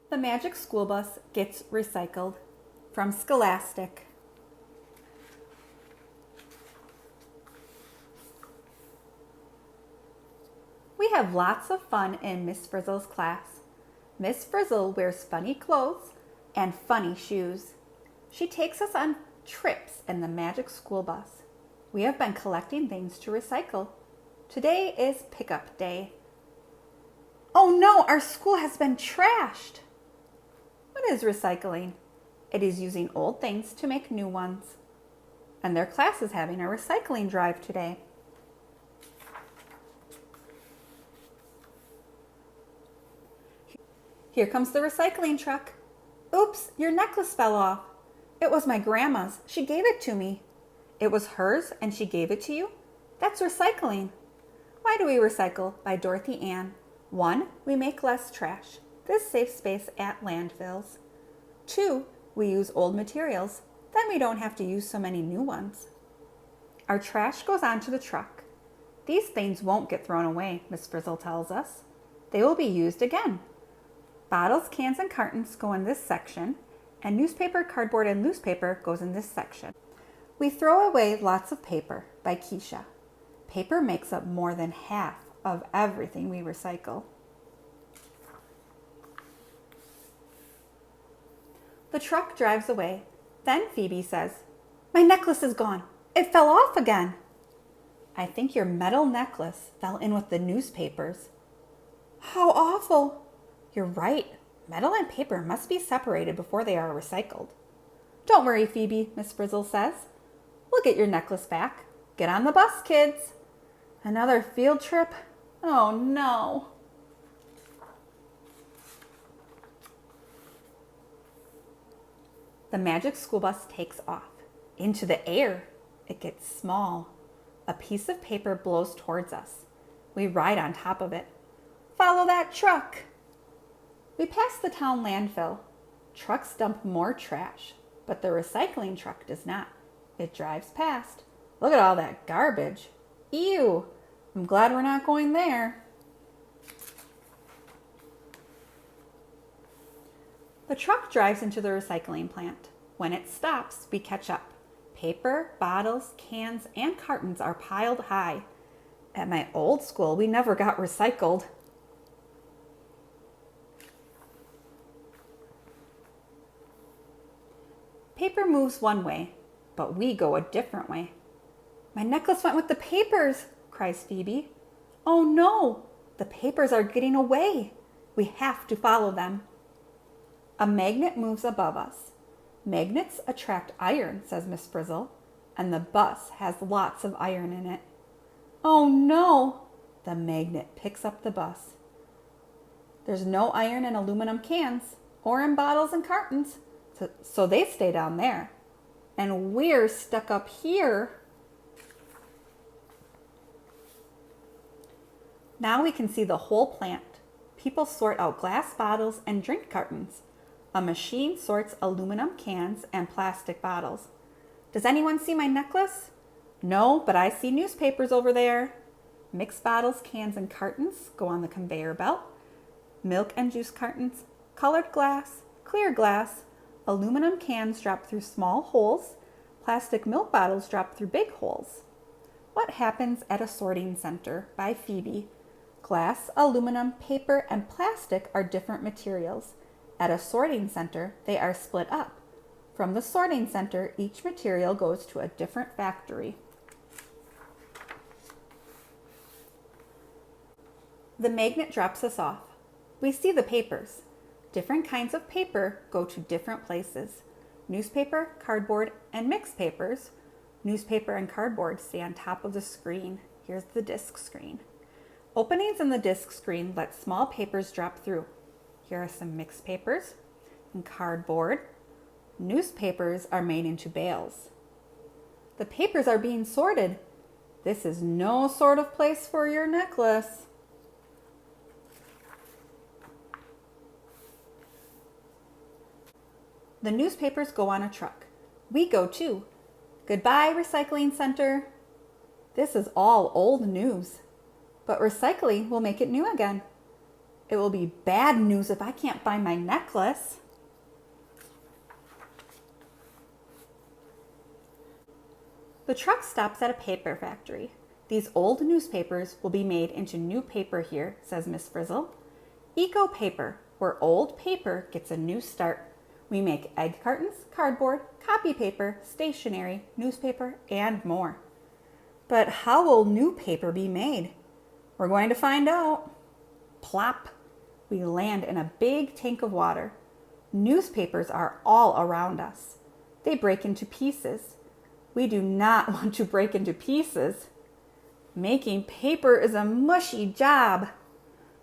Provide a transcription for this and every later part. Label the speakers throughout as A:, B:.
A: The Magic School Bus Gets Recycled from Scholastic. We have lots of fun in Miss Frizzle's class. Miss Frizzle wears funny clothes and funny shoes. She takes us on trips in the Magic School Bus. We have been collecting things to recycle. Today is pickup day. Oh no, our school has been trashed. What is recycling? It is using old things to make new ones. And their class is having a recycling drive today. Here comes the recycling truck. Oops, your necklace fell off. It was my grandma's. She gave it to me. It was hers and she gave it to you? That's recycling. Why do we recycle? By Dorothy Ann. 1. We make less trash. This saves space at landfills. 2. We use old materials. Then we don't have to use so many new ones. Our trash goes onto the truck. These things won't get thrown away, Miss Frizzle tells us. They will be used again. Bottles, cans, and cartons go in this section, and newspaper, cardboard, and loose paper goes in this section. We throw away lots of paper by Keisha. Paper makes up more than half of everything we recycle. The truck drives away. Then Phoebe says, "My necklace is gone. It fell off again." "I think your metal necklace fell in with the newspapers." "How awful." "You're right. Metal and paper must be separated before they are recycled." "Don't worry, Phoebe," Miss Frizzle says. "We'll get your necklace back. Get on the bus, kids." Another field trip? Oh no. The Magic School Bus takes off. Into the air. It gets small. A piece of paper blows towards us. We ride on top of it. Follow that truck. We pass the town landfill. Trucks dump more trash, but the recycling truck does not. It drives past. Look at all that garbage. Ew, I'm glad we're not going there. The truck drives into the recycling plant. When it stops, we catch up. Paper, bottles, cans, and cartons are piled high. At my old school, we never got recycled. Paper moves one way, but we go a different way. "My necklace went with the papers," cries Phoebe. "Oh no, the papers are getting away. We have to follow them." A magnet moves above us. Magnets attract iron, says Miss Frizzle, and the bus has lots of iron in it. Oh no, the magnet picks up the bus. There's no iron in aluminum cans or in bottles and cartons, so they stay down there. And we're stuck up here. Now we can see the whole plant. People sort out glass bottles and drink cartons. A machine sorts aluminum cans and plastic bottles. Does anyone see my necklace? No, but I see newspapers over there. Mixed bottles, cans, and cartons go on the conveyor belt. Milk and juice cartons, colored glass, clear glass, aluminum cans drop through small holes. Plastic milk bottles drop through big holes. What happens at a sorting center? By Phoebe. Glass, aluminum, paper, and plastic are different materials. At a sorting center, they are split up. From the sorting center, each material goes to a different factory. The magnet drops us off. We see the papers. Different kinds of paper go to different places. Newspaper, cardboard, and mixed papers. Newspaper and cardboard stay on top of the screen. Here's the disc screen. Openings in the disc screen let small papers drop through. Here are some mixed papers and cardboard. Newspapers are made into bales. The papers are being sorted. This is no sort of place for your necklace. The newspapers go on a truck. We go too. Goodbye, recycling center. This is all old news, but recycling will make it new again. It will be bad news if I can't find my necklace. The truck stops at a paper factory. These old newspapers will be made into new paper here, says Miss Frizzle. Eco paper, where old paper gets a new start. We make egg cartons, cardboard, copy paper, stationery, newspaper, and more. But how will new paper be made? We're going to find out. Plop! We land in a big tank of water. Newspapers are all around us. They break into pieces. We do not want to break into pieces. Making paper is a mushy job.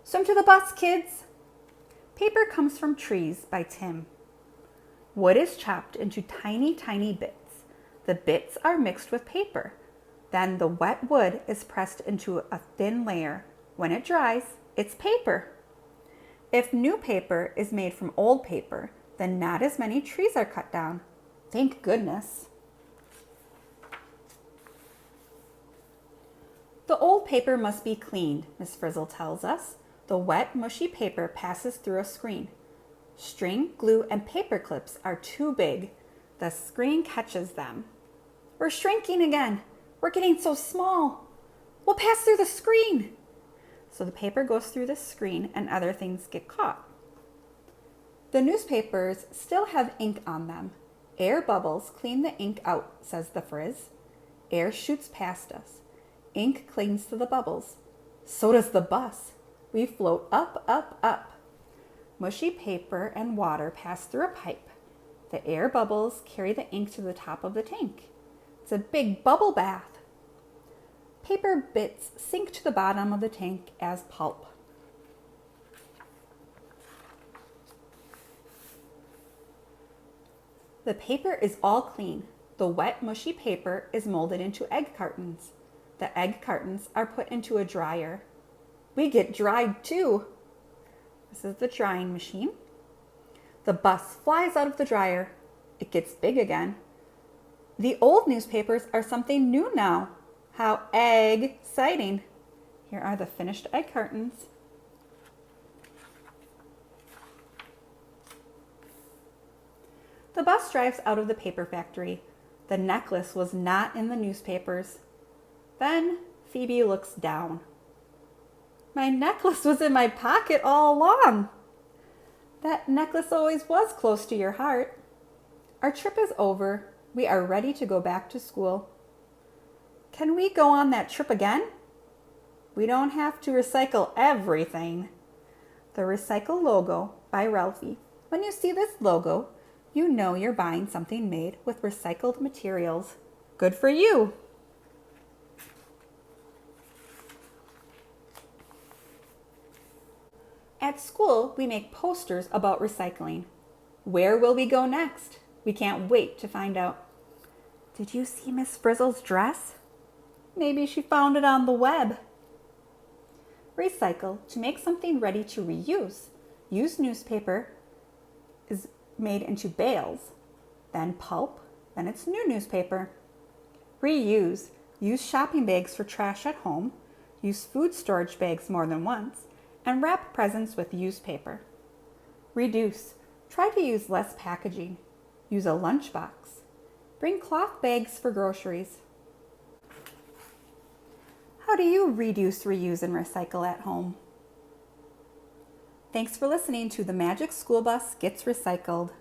A: Swim to the bus, kids. Paper Comes from Trees by Tim. Wood is chopped into tiny, tiny bits. The bits are mixed with paper. Then the wet wood is pressed into a thin layer. When it dries, it's paper. If new paper is made from old paper, then not as many trees are cut down. Thank goodness. The old paper must be cleaned, Miss Frizzle tells us. The wet, mushy paper passes through a screen. String, glue, and paper clips are too big. The screen catches them. We're shrinking again. We're getting so small. We'll pass through the screen. So the paper goes through the screen and other things get caught. The newspapers still have ink on them. Air bubbles clean the ink out, says the Frizz. Air shoots past us. Ink clings to the bubbles. So does the bus. We float up, up, up. Mushy paper and water pass through a pipe. The air bubbles carry the ink to the top of the tank. It's a big bubble bath. Paper bits sink to the bottom of the tank as pulp. The paper is all clean. The wet, mushy paper is molded into egg cartons. The egg cartons are put into a dryer. We get dried too. This is the drying machine. The bus flies out of the dryer. It gets big again. The old newspapers are something new now. How egg-citing. Here are the finished egg cartons. The bus drives out of the paper factory. The necklace was not in the newspapers. Then Phoebe looks down. My necklace was in my pocket all along. That necklace always was close to your heart. Our trip is over. We are ready to go back to school. Can we go on that trip again? We don't have to recycle everything. The Recycle logo by Ralphie. When you see this logo, you know you're buying something made with recycled materials. Good for you! At school, we make posters about recycling. Where will we go next? We can't wait to find out. Did you see Miss Frizzle's dress? Maybe she found it on the web. Recycle, to make something ready to reuse. Used newspaper is made into bales, then pulp, then it's new newspaper. Reuse, use shopping bags for trash at home, use food storage bags more than once, and wrap presents with used paper. Reduce, try to use less packaging. Use a lunchbox. Bring cloth bags for groceries. How do you reduce, reuse, and recycle at home? Thanks for listening to The Magic School Bus Gets Recycled.